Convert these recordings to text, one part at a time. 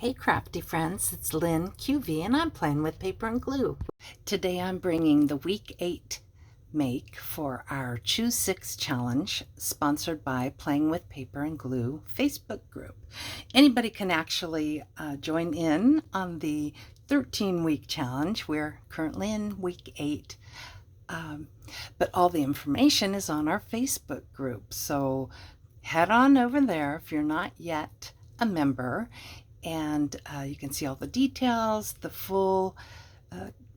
Hey crafty friends, it's Lynn QV and I'm playing with paper and glue. Today I'm bringing the week 8 make for our Choose 6 challenge sponsored by Playing with Paper and Glue Facebook group. Anybody can actually join in on the 13-week challenge. We're currently in week 8. But all the information is on our Facebook group. So head on over there if you're not yet a member, and you can see all the details, the full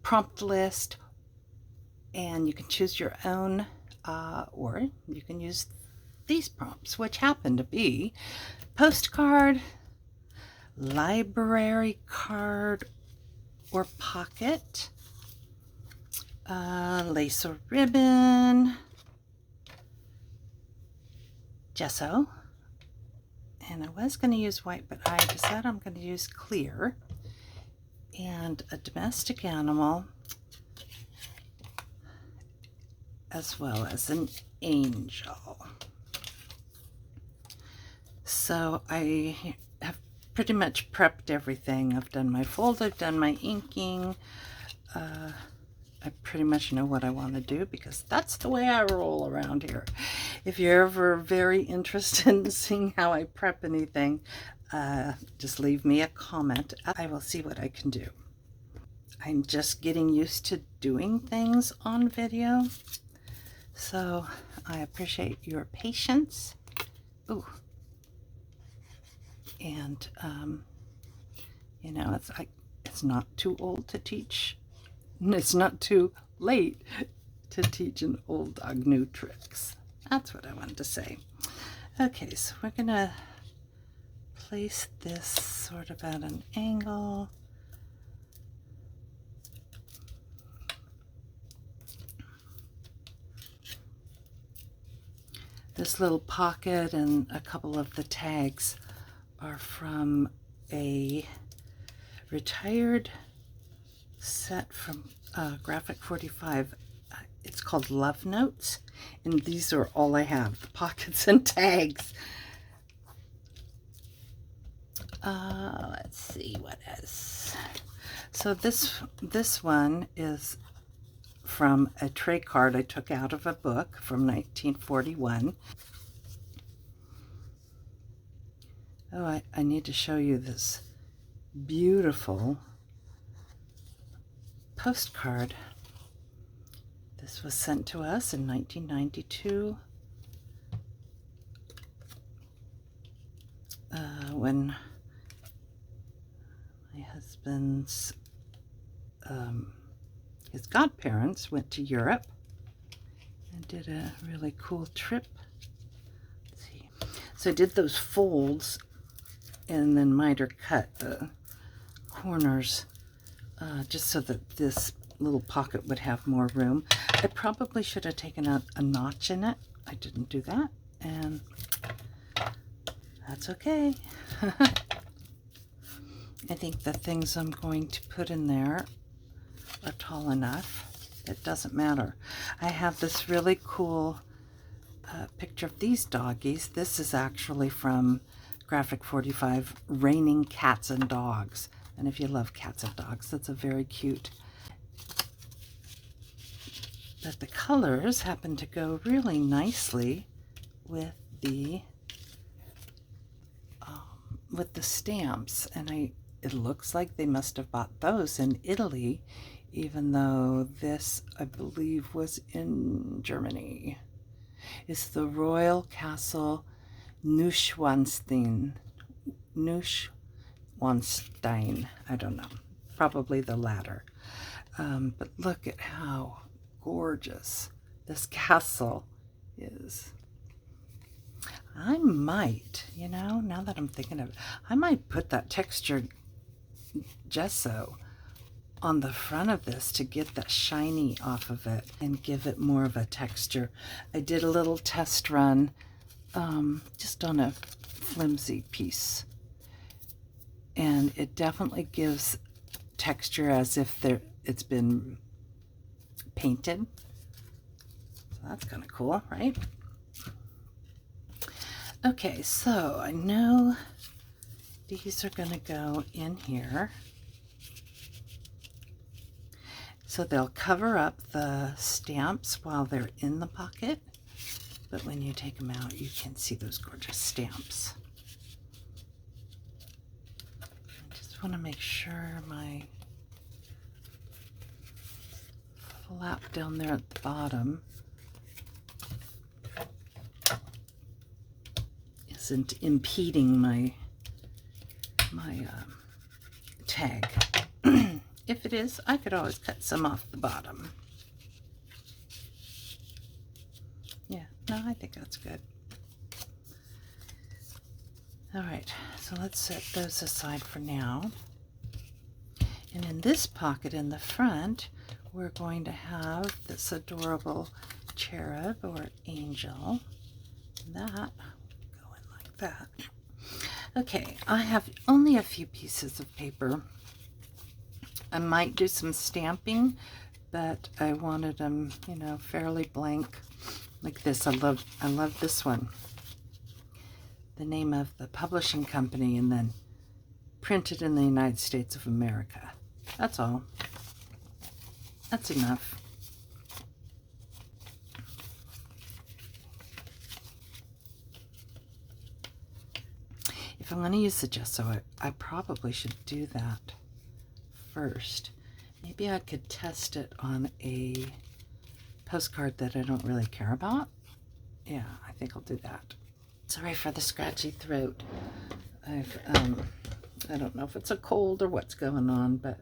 prompt list, and you can choose your own, or you can use these prompts, which happen to be postcard, library card or pocket, lace or ribbon, gesso, and I was going to use white, but I decided I'm going to use clear, and a domestic animal, as well as an angel. So I have pretty much prepped everything. I've done my fold, I've done my inking. I pretty much know what I want to do because that's the way I roll around here. If you're ever very interested in seeing how I prep anything, just leave me a comment. I will see what I can do. I'm just getting used to doing things on video, so I appreciate your patience. Ooh. And, you know, it's not too old to teach. It's not too late to teach an old dog new tricks. That's what I wanted to say. Okay, so we're going to place this sort of at an angle. This little pocket and a couple of the tags are from a retired set from Graphic 45. It's called Love Notes, and these are all I have, the pockets and tags. Let's see what else. So this one is from a tray card I took out of a book from 1941. Oh, I need to show you this beautiful postcard. This was sent to us in 1992 when my husband's his godparents went to Europe and did a really cool trip. Let's see. So I did those folds and then miter cut the corners just so that this little pocket would have more room. I probably should have taken out a notch in it. I didn't do that, and that's okay. I think the things I'm going to put in there are tall enough. It doesn't matter. I have this really cool picture of these doggies. This is actually from Graphic 45, Raining Cats and Dogs. And if you love cats and dogs, that's a very cute. But the colors happen to go really nicely with the stamps, and it looks like they must have bought those in Italy, even though this, I believe, was in Germany. It's the Royal Castle Neuschwanstein. I don't know, probably the latter. But look at how gorgeous this castle is. I might, you know, now that I'm thinking of it, I might put that textured gesso on the front of this to get that shiny off of it and give it more of a texture. I did a little test run just on a flimsy piece, and it definitely gives texture as if it's been painted. So that's kind of cool, right? Okay, so I know these are going to go in here. So they'll cover up the stamps while they're in the pocket, but when you take them out, you can see those gorgeous stamps. I just want to make sure my flap down there at the bottom isn't impeding my tag. If it is, I could always cut some off the bottom. Yeah, no, I think that's good. All right, so let's set those aside for now. And in this pocket in the front, we're going to have this adorable cherub or angel. That go in like that. Okay, I have only a few pieces of paper. I might do some stamping, but I wanted them, you know, fairly blank like this. I love this one. The name of the publishing company and then printed in the United States of America. That's all. That's enough. If I'm going to use the gesso, I probably should do that first. Maybe I could test it on a postcard that I don't really care about. Yeah, I think I'll do that. Sorry for the scratchy throat. I don't know if it's a cold or what's going on, but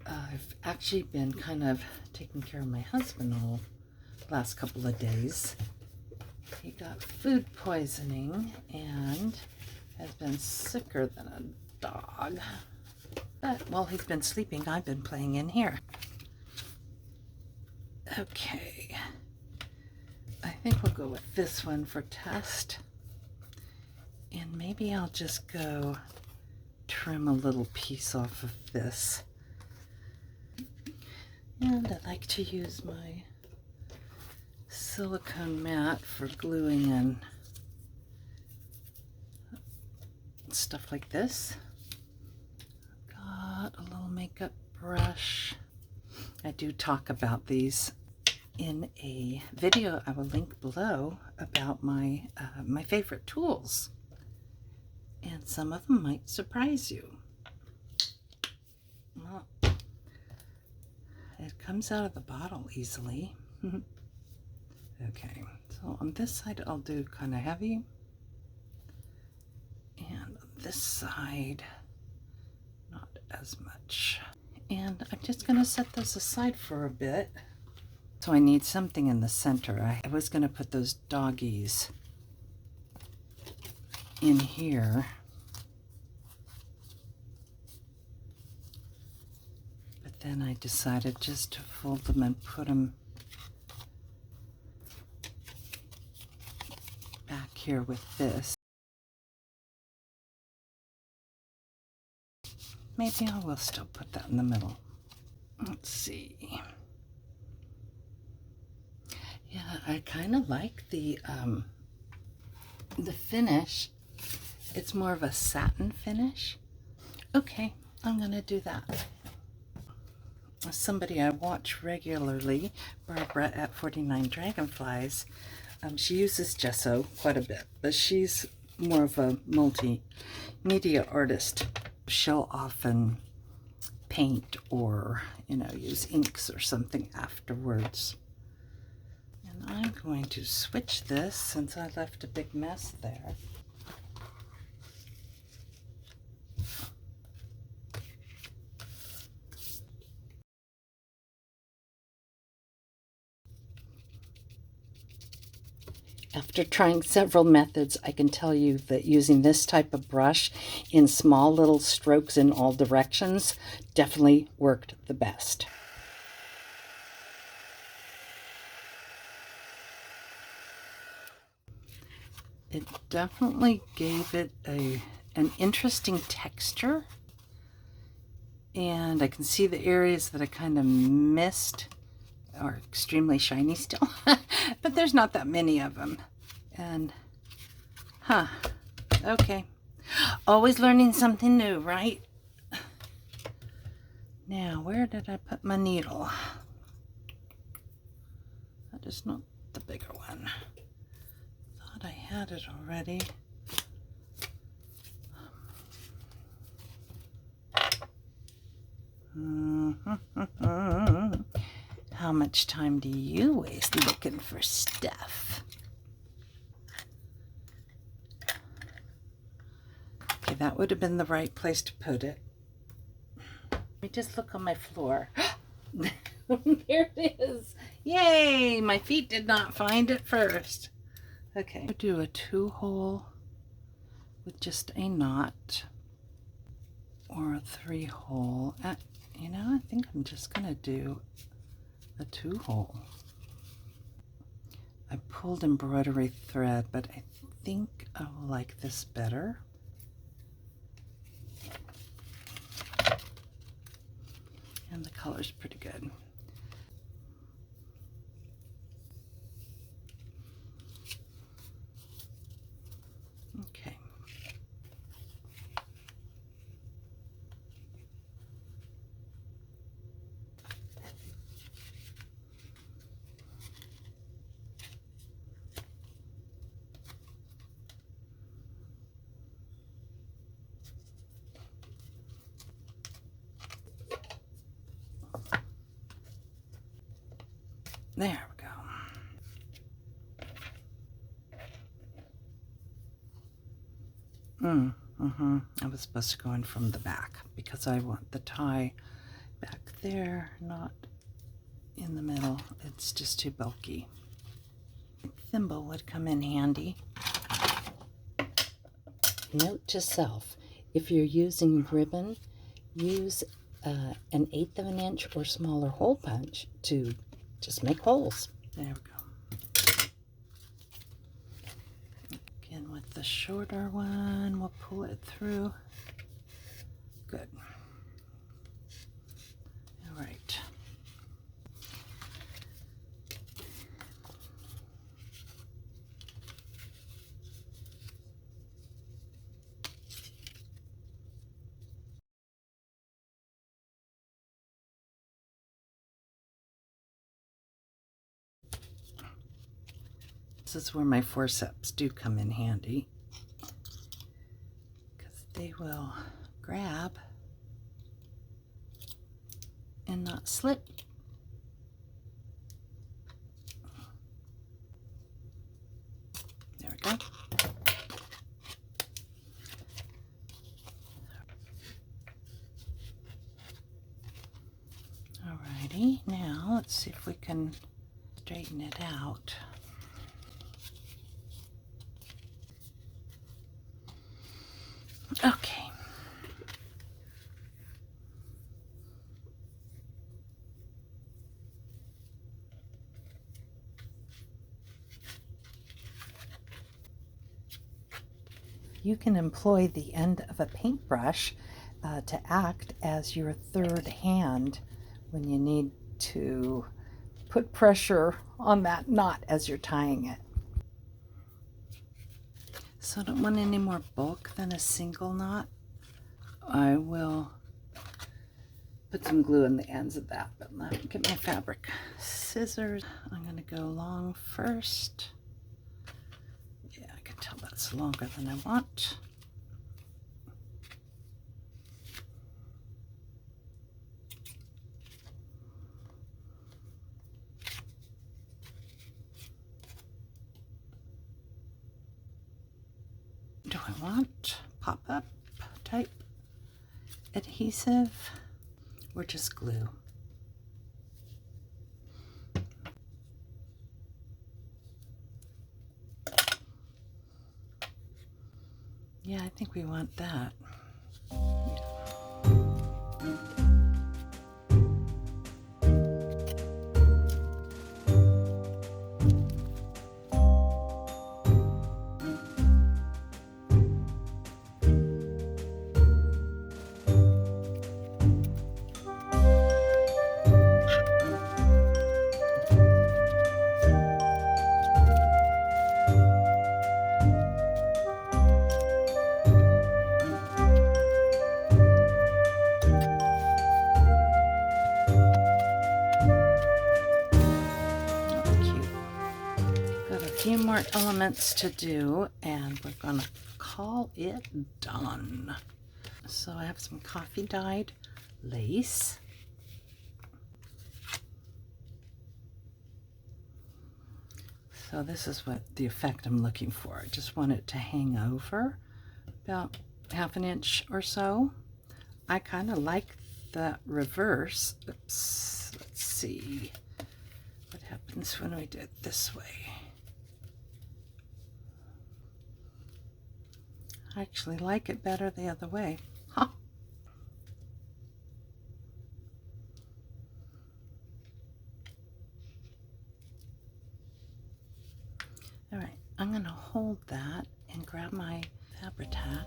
I've actually been kind of taking care of my husband all the last couple of days. He got food poisoning and has been sicker than a dog. But while he's been sleeping, I've been playing in here. Okay. I think we'll go with this one for test. And maybe I'll just go trim a little piece off of this. And I like to use my silicone mat for gluing in stuff like this. Got a little makeup brush. I do talk about these in a video I will link below about my my favorite tools, and some of them might surprise you. Well, it comes out of the bottle easily. Okay, so on this side I'll do kind of heavy, and on this side not as much. And I'm just going to set those aside for a bit. So I need something in the center. I was going to put those doggies in here, but then I decided just to fold them and put them back here with this. Maybe I will still put that in the middle. Let's see. Yeah, I kind of like the finish. It's more of a satin finish. Okay, I'm gonna do that. Somebody I watch regularly, Barbara at 49 Dragonflies, she uses gesso quite a bit, but she's more of a multimedia artist. She'll often paint or, you know, use inks or something afterwards. And I'm going to switch this since I left a big mess there. After trying several methods, I can tell you that using this type of brush in small little strokes in all directions definitely worked the best. It definitely gave it an interesting texture, and I can see the areas that I kind of missed are extremely shiny still, but there's not that many of them. And okay, Always learning something new, right? Now, where did I put my needle? That is not the bigger one. Thought I had it already. How much time do you waste looking for stuff? Okay, that would have been the right place to put it. Let me just look on my floor. There it is. Yay! My feet did not find it first. Okay, I'll do a 2-hole with just a knot, or a 3-hole. You know, I think I'm just gonna do a 2-hole. I pulled embroidery thread, but I think I will like this better. And the color's pretty good. Okay. There we go. I was supposed to go in from the back because I want the tie back there, not in the middle. It's just too bulky. Thimble would come in handy. Note to self, if you're using ribbon, use an 1/8 of an inch or smaller hole punch to just make holes. There we go. Again, with the shorter one, we'll pull it through. Good. All right. This is where my forceps do come in handy, because they will grab and not slip. There we go. Alrighty, now let's see if we can straighten it out. Okay. You can employ the end of a paintbrush to act as your third hand when you need to put pressure on that knot as you're tying it. So I don't want any more bulk than a single knot. I will put some glue in the ends of that, but let me get my fabric scissors. I'm going to go long first. Yeah, I can tell that's longer than I want. Do I want pop-up type adhesive or just glue? Yeah, I think we want that. more elements to do, and we're gonna call it done. So I have some coffee dyed lace. So this is what the effect I'm looking for. I just want it to hang over about 1/2 inch or so. I kind of like the reverse. Oops, let's see what happens when we do it this way. I actually like it better the other way. Huh. All right, I'm going to hold that and grab my Fabri-Tac.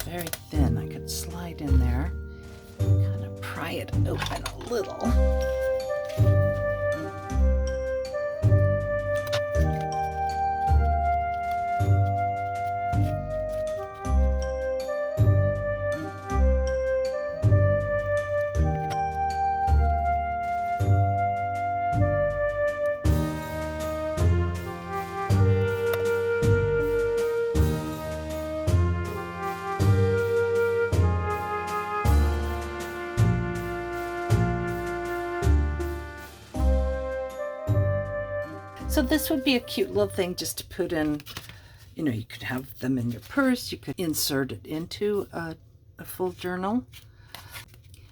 Very thin. I could slide in there, kind of pry it open a little. So this would be a cute little thing just to put in, you know, you could have them in your purse, you could insert it into a full journal.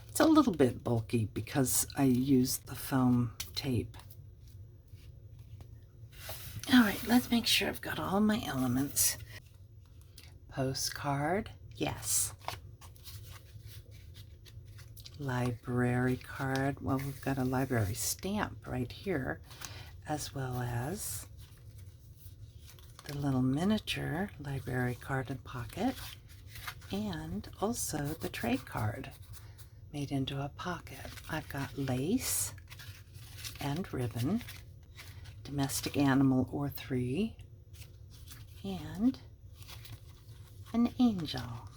It's a little bit bulky because I used the foam tape. All right, let's make sure I've got all my elements. Postcard, yes. Library card, well, we've got a library stamp right here, as well as the little miniature library card and pocket, and also the trade card made into a pocket. I've got lace and ribbon, domestic animal or 3, and an angel.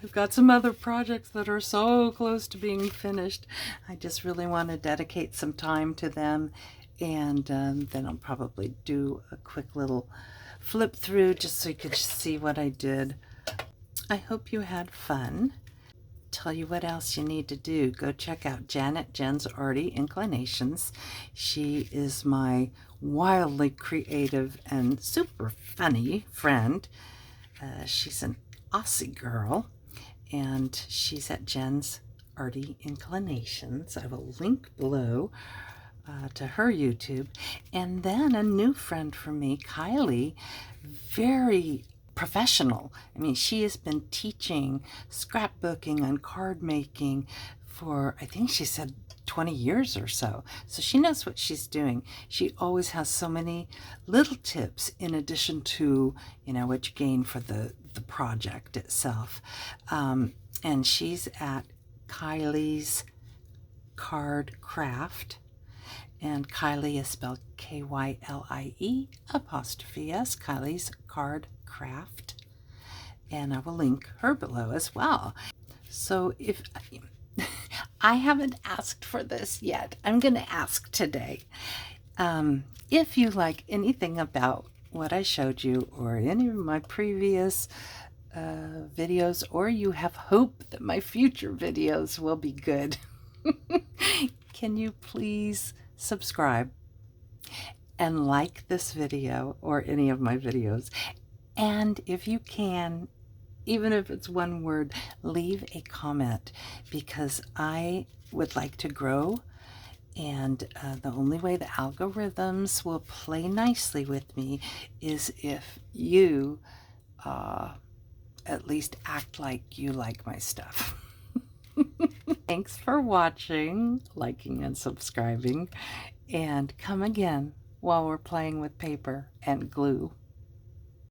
I've got some other projects that are so close to being finished. I just really want to dedicate some time to them, and then I'll probably do a quick little flip through just so you could see what I did. I hope you had fun. Tell you what else you need to do. Go check out Jen's Arty Inclinations. She is my wildly creative and super funny friend. She's an Aussie girl, and she's at Jen's Arty Inclinations. I will link below to her YouTube. And then a new friend for me, Kylie, very professional. I mean, she has been teaching scrapbooking and card making for, I think she said 20 years or so. So she knows what she's doing. She always has so many little tips in addition to, you know, what you gain for the project itself. And she's at Kylie's Card Craft. And Kylie is spelled Kylie apostrophe S, Kylie's Card Craft. And I will link her below as well. So if I haven't asked for this yet, I'm going to ask today. If you like anything about what I showed you or any of my previous videos, or you have hope that my future videos will be good, can you please subscribe and like this video or any of my videos? And if you can, even if it's one word, leave a comment, because I would like to grow. And the only way the algorithms will play nicely with me is if you at least act like you like my stuff. Thanks for watching, liking, and subscribing. And come again while we're playing with paper and glue.